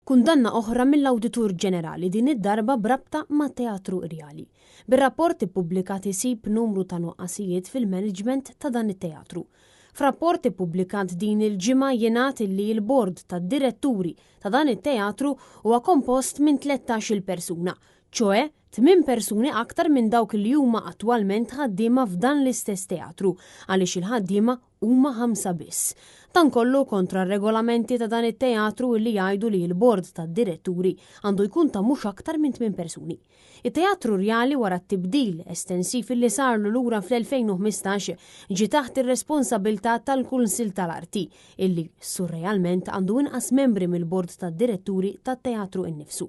Kundanna oħra mill-Awditur Ġenerali din id-darba brabta ma' Teatru Irjali. Bir-rapport ippubblikat isib numru ta' nuqqasijiet fil-management ta' dan it-teatru. F'rapport ippubblikat din il-ġimgħa jingħad li l-bord tad-diretturi ta' dan it-teatru huwa kompost minn 13-il persuna, ċoe 8 persuni aktar minn dawk li huma attwalment ħaddiema f'dan l-istess teatru, għaliex il-ħaddiema huma 5 biss. Dan kollu kontra r-regolamenti ta' dan it-teatru li jgħidu li l-bord tad-diretturi għandu jkun ta' mhux aktar minn 8 persuni. Il-Teatru Irjali wara t-tibdil estensiv li sarlu lura fl-2015 ġi taħt ir-responsabilità tal-Kunsill tal-Arti, illi surrealment għandu inqas membri mill-bord tad-diretturi tat-teatru innifsu.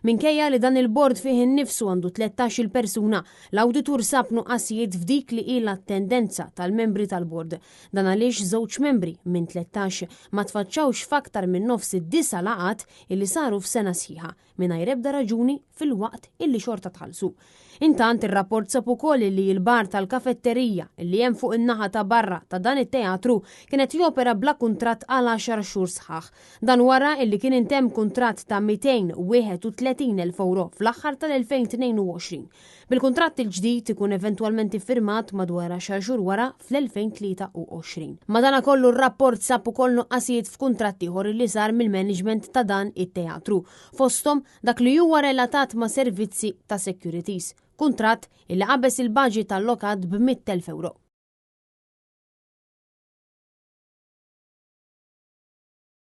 Minkejja li dan il-bord fih innifsu għandu 13-il persuna, l-awditur sab nuqqasijiet f'dik li ilha tendenza tal-membri tal-bord. Dan għaliex żewġ membri minn 13 ma tfaċċawx f'aktar minn nofs id-9 laqat illi saru f'sena sħiħa mingħajr ebda raġuni fil-waqt illi xorta tħallsu. Intant ir-rapport sab ukoll li l-bar tal-kafetterija illi hemm fuq in-naħa ta' barra ta' dan it-teatru kienet jopera bla kuntratt għal 10 xhur sħaħ. Dan wara illi kien intemm kuntratt ta' 231,000 euro fl-aħħar tal-2022. Bil-kuntratt il-ġdid ikun eventwalment iffirmat madwar 10 xhur wara fl-2023. Madankollu r-rapport sab ukoll nuqqasijiet f'kuntratt ieħor li sar mill-management ta' dan it-teatru, fosthom dak li huwa relatat ma' servizzi ta' securities. Kuntratt illi qabeż il-baġit allokat b'100,000 euro.